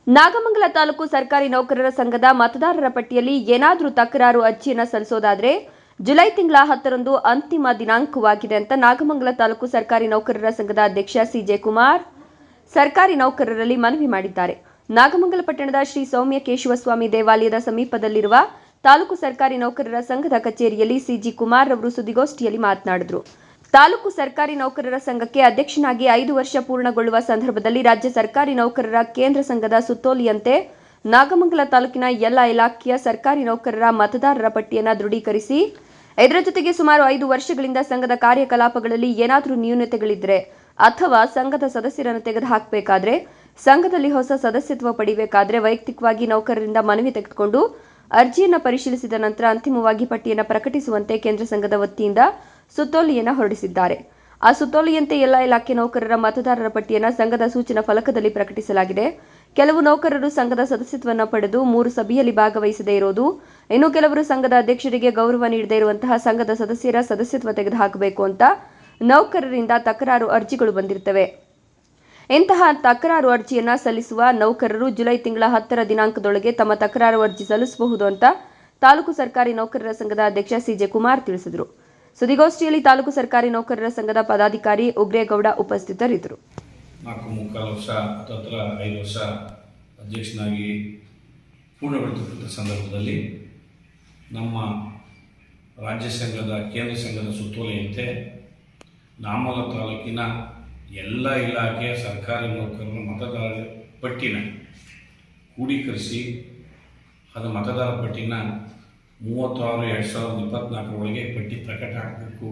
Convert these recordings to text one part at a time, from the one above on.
ನಾಗಮಂಗಲ ತಾಲೂಕು ಸರ್ಕಾರಿ ನೌಕರರ ಸಂಘದ ಮತದಾರರ ಪಟ್ಟಿಯಲ್ಲಿ ಏನಾದರೂ ತಕರಾರು ಅರ್ಜಿಯನ್ನು ಸಲ್ಲಿಸೋದಾದರೆ ಜುಲೈ ತಿಂಗಳ 10ರಂದು ಅಂತಿಮ ದಿನಾಂಕವಾಗಿದೆ ಅಂತ ನಾಗಮಂಗಲ ತಾಲೂಕು ಸರ್ಕಾರಿ ನೌಕರರ ಸಂಘದ ಅಧ್ಯಕ್ಷ ಸಿಜೆ ಕುಮಾರ್ ಸರ್ಕಾರಿ ನೌಕರರಲ್ಲಿ ಮನವಿ ಮಾಡಿದ್ದಾರೆ. ನಾಗಮಂಗಲ ಪಟ್ಟಣದ ಶ್ರೀ ಸೌಮ್ಯ ಕೇಶವಸ್ವಾಮಿ ದೇವಾಲಯದ ಸಮೀಪದಲ್ಲಿರುವ ತಾಲೂಕು ಸರ್ಕಾರಿ ನೌಕರರ ಸಂಘದ ಕಚೇರಿಯಲ್ಲಿ ಸಿಜಿ ಕುಮಾರ್ ಅವರು ಸುದ್ದಿಗೋಷ್ಠಿಯಲ್ಲಿ ಮಾತನಾಡಿದರು. ತಾಲೂಕು ಸರ್ಕಾರಿ ನೌಕರರ ಸಂಘಕ್ಕೆ ಅಧ್ಯಕ್ಷನಾಗಿ 5 ವರ್ಷ ಪೂರ್ಣಗೊಳ್ಳುವ ಸಂದರ್ಭದಲ್ಲಿ ರಾಜ್ಯ ಸರ್ಕಾರಿ ನೌಕರರ ಕೇಂದ್ರ ಸಂಘದ ಸುತ್ತೋಲೆಯಂತೆ ನಾಗಮಂಗಲ ತಾಲೂಕಿನ ಎಲ್ಲ ಇಲಾಖೆಯ ಸರ್ಕಾರಿ ನೌಕರರ ಮತದಾರರ ಪಟ್ಟಿಯನ್ನು ದೃಢೀಕರಿಸಿ ಇದರ ಜೊತೆಗೆ ಸುಮಾರು 5 ವರ್ಷಗಳಿಂದ ಸಂಘದ ಕಾರ್ಯಕಲಾಪಗಳಲ್ಲಿ ಏನಾದರೂ ನ್ಯೂನತೆಗಳಿದ್ದರೆ ಅಥವಾ ಸಂಘದ ಸದಸ್ಯರನ್ನು ತೆಗೆದುಹಾಕಬೇಕಾದ್ರೆ ಸಂಘದಲ್ಲಿ ಹೊಸ ಸದಸ್ಯತ್ವ ಪಡೆಯಬೇಕಾದ್ರೆ ವೈಯಕ್ತಿಕವಾಗಿ ನೌಕರರಿಂದ ಮನವಿ ತೆಗೆದುಕೊಂಡು ಅರ್ಜಿಯನ್ನು ಪರಿಶೀಲಿಸಿದ ನಂತರ ಅಂತಿಮವಾಗಿ ಪಟ್ಟಿಯನ್ನು ಪ್ರಕಟಿಸುವಂತೆ ಕೇಂದ್ರ ಸಂಘದ ವತಿಯಿಂದ ಸುತ್ತೋಲೆಯನ್ನು ಹೊರಡಿಸಿದ್ದಾರೆ. ಆ ಸುತ್ತೋಲೆಯಂತೆ ಎಲ್ಲ ಇಲಾಖೆ ನೌಕರರ ಮತದಾರರ ಪಟ್ಟಿಯನ್ನು ಸಂಘದ ಸೂಚನಾ ಫಲಕದಲ್ಲಿ ಪ್ರಕಟಿಸಲಾಗಿದೆ. ಕೆಲವು ನೌಕರರು ಸಂಘದ ಸದಸ್ಯತ್ವವನ್ನು ಪಡೆದು 3 ಸಭೆಯಲ್ಲಿ ಭಾಗವಹಿಸದೇ ಇರೋದು, ಇನ್ನು ಕೆಲವರು ಸಂಘದ ಅಧ್ಯಕ್ಷರಿಗೆ ಗೌರವ ನೀಡದೇ ಇರುವಂತಹ ಸಂಘದ ಸದಸ್ಯರ ಸದಸ್ಯತ್ವ ತೆಗೆದುಹಾಕಬೇಕು ಅಂತ ನೌಕರರಿಂದ ತಕರಾರು ಅರ್ಜಿಗಳು ಬಂದಿರುತ್ತವೆ. ಇಂತಹ ತಕರಾರು ಅರ್ಜಿಯನ್ನು ಸಲ್ಲಿಸುವ ನೌಕರರು ಜುಲೈ ತಿಂಗಳ 10ರ ದಿನಾಂಕದೊಳಗೆ ತಮ್ಮ ತಕರಾರು ಅರ್ಜಿ ಸಲ್ಲಿಸಬಹುದು ಅಂತ ತಾಲೂಕು ಸರ್ಕಾರಿ ನೌಕರರ ಸಂಘದ ಅಧ್ಯಕ್ಷ ಸಿಜೆ ಕುಮಾರ್ ತಿಳಿಸಿದರು. ಸುದ್ದಿಗೋಷ್ಠಿಯಲ್ಲಿ ತಾಲೂಕು ಸರ್ಕಾರಿ ನೌಕರರ ಸಂಘದ ಪದಾಧಿಕಾರಿ ಉಗ್ರೇಗೌಡ ಉಪಸ್ಥಿತರಿದ್ದರು. 4.25 ವರ್ಷ ಅಥವಾ 5 ವರ್ಷ ಅಧ್ಯಕ್ಷನಾಗಿ ಪೂರ್ಣಗೊಳ್ಳುತ್ತಿದ್ದ ಸಂದರ್ಭದಲ್ಲಿ ನಮ್ಮ ರಾಜ್ಯ ಸಂಘದ ಕೇಂದ್ರ ಸಂಘದ ಸುತ್ತೋಲೆಯಂತೆ ನಾಗಮಂಗಲ ತಾಲೂಕಿನ ಎಲ್ಲ ಇಲಾಖೆಯ ಸರ್ಕಾರಿ ನೌಕರರ ಮತದಾರರ ಪಟ್ಟಿನ ಕ್ರೋಢೀಕರಿಸಿ ಅದು ಮತದಾರ ಪಟ್ಟಿನ 36/2024 ಒಳಗೆ ಪಟ್ಟಿ ಪ್ರಕಟ ಆಗಬೇಕು.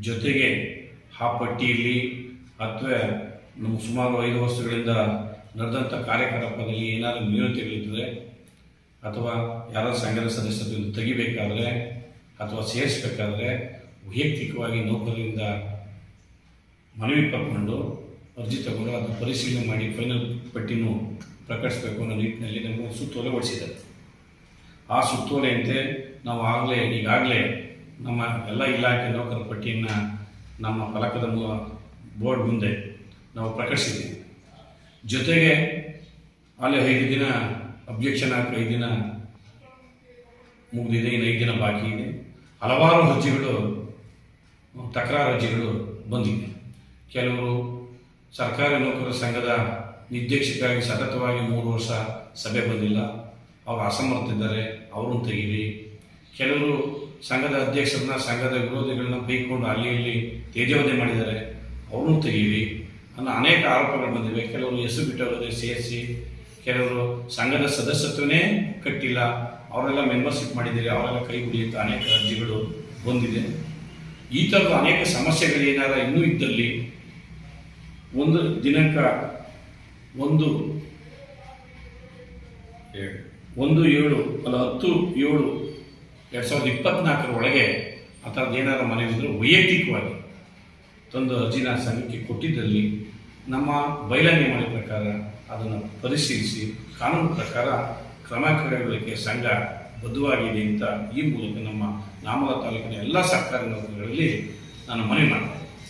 ಜೊತೆಗೆ ಆ ಪಟ್ಟಿಯಲ್ಲಿ ಅಥವಾ ನಮ್ಮ ಸುಮಾರು 5 ವರ್ಷಗಳಿಂದ ನಡೆದಂಥ ಕಾರ್ಯಕಲಾಪದಲ್ಲಿ ಏನಾದರೂ ನ್ಯೂನತೆಗಳಿದ್ದರೆ ಅಥವಾ ಯಾರ ಸಂಘದ ಸದಸ್ಯತ್ವವನ್ನು ತೆಗಿಬೇಕಾದ್ರೆ ಅಥವಾ ಸೇರಿಸಬೇಕಾದ್ರೆ ವೈಯಕ್ತಿಕವಾಗಿ ನೌಕರರಿಂದ ಮನವಿ ಪಡ್ಕೊಂಡು ಅರ್ಜಿ ತಗೊಂಡು ಅದನ್ನು ಪರಿಶೀಲನೆ ಮಾಡಿ ಫೈನಲ್ ಪಟ್ಟಿನೂ ಪ್ರಕಟಿಸಬೇಕು ಅನ್ನೋ ನಿಟ್ಟಿನಲ್ಲಿ ನಮಗೆ ಸುತ್ತೋಲೆ ಹೊರಡಿಸಿದ್ದಾರೆ. ಆ ಸುತ್ತೋಲೆಯಂತೆ ನಾವು ಈಗಾಗಲೇ ನಮ್ಮ ಎಲ್ಲ ಇಲಾಖೆ ನೌಕರರ ಪಟ್ಟಿಯನ್ನು ನಮ್ಮ ಫಲಕದ ಬೋರ್ಡ್ ಮುಂದೆ ನಾವು ಪ್ರಕಟಿಸಿದ್ದೀವಿ. ಜೊತೆಗೆ ಅಲ್ಲಿ 5 ದಿನ ಅಬ್ಜೆಕ್ಷನ್ ಹಾಕಿ 5 ದಿನ ಮುಗಿದಿದೆ, ಇನ್ನು 5 ದಿನ ಬಾಕಿ ಇದೆ. ಹಲವಾರು ಅರ್ಜಿಗಳು ತಕರಾರು ಅರ್ಜಿಗಳು ಬಂದಿವೆ. ಕೆಲವರು ಸರ್ಕಾರಿ ನೌಕರರ ಸಂಘದ ನಿರ್ದೇಶಕರಾಗಿ ಸತತವಾಗಿ 3 ವರ್ಷ ಸಭೆ ಬಂದಿಲ್ಲ, ಅವರು ಅಸಮರ್ಥಿದ್ದಾರೆ, ಅವ್ರನ್ನ ತೆಗೀರಿ. ಕೆಲವರು ಸಂಘದ ಅಧ್ಯಕ್ಷರನ್ನ ಸಂಘದ ವಿರೋಧಿಗಳನ್ನ ಬೈಕೊಂಡು ಅಲ್ಲಿ ತೇಜೋವಧೆ ಮಾಡಿದ್ದಾರೆ, ಅವ್ರನ್ನೂ ತೆಗೀರಿ ಅನ್ನೋ ಅನೇಕ ಆರೋಪಗಳು ಬಂದಿವೆ. ಕೆಲವರು ಹೆಸರು ಬಿಟ್ಟವರದೇ ಸೇರಿಸಿ, ಕೆಲವರು ಸಂಘದ ಸದಸ್ಯತ್ವನೇ ಕಟ್ಟಿಲ್ಲ, ಅವರೆಲ್ಲ ಮೆಂಬರ್ಶಿಪ್ ಮಾಡಿದ್ದೀರಿ, ಅವರೆಲ್ಲ ಕೈ ಹಿಡಿಯುತ್ತಾ ಅನೇಕ ಅರ್ಜಿಗಳು ಬಂದಿದೆ. ಈ ಥರದ ಅನೇಕ ಸಮಸ್ಯೆಗಳು ಏನಾರ ಇನ್ನೂ ಇದ್ದಲ್ಲಿ ಒಂದು ದಿನಾಂಕ 10/7/2024 ಒಳಗೆ ಆ ಥರದ್ದು ಏನಾರ ಮನವಿ ಇದ್ದರೂ ವೈಯಕ್ತಿಕವಾಗಿ ತಂದು ಅರ್ಜಿನ ಸಂಘಕ್ಕೆ ಕೊಟ್ಟಿದ್ದಲ್ಲಿ ನಮ್ಮ ಬೈಲಾ ನಿಯಮಾವಳಿ ಪ್ರಕಾರ ಅದನ್ನು ಪರಿಶೀಲಿಸಿ ಕಾನೂನು ಪ್ರಕಾರ ಕ್ರಮ ಕೈಗೊಳ್ಳಲಿಕ್ಕೆ ಸಂಘ ಬದ್ಧವಾಗಿದೆ ಅಂತ ಈ ಮೂಲಕ ನಮ್ಮ ನಾಗಮಂಗಲ ತಾಲೂಕಿನ ಎಲ್ಲ ಸರ್ಕಾರಿ ನೌಕರರಲ್ಲಿ ನಾನು ಮನವಿ ಮಾಡ್ತೇನೆ.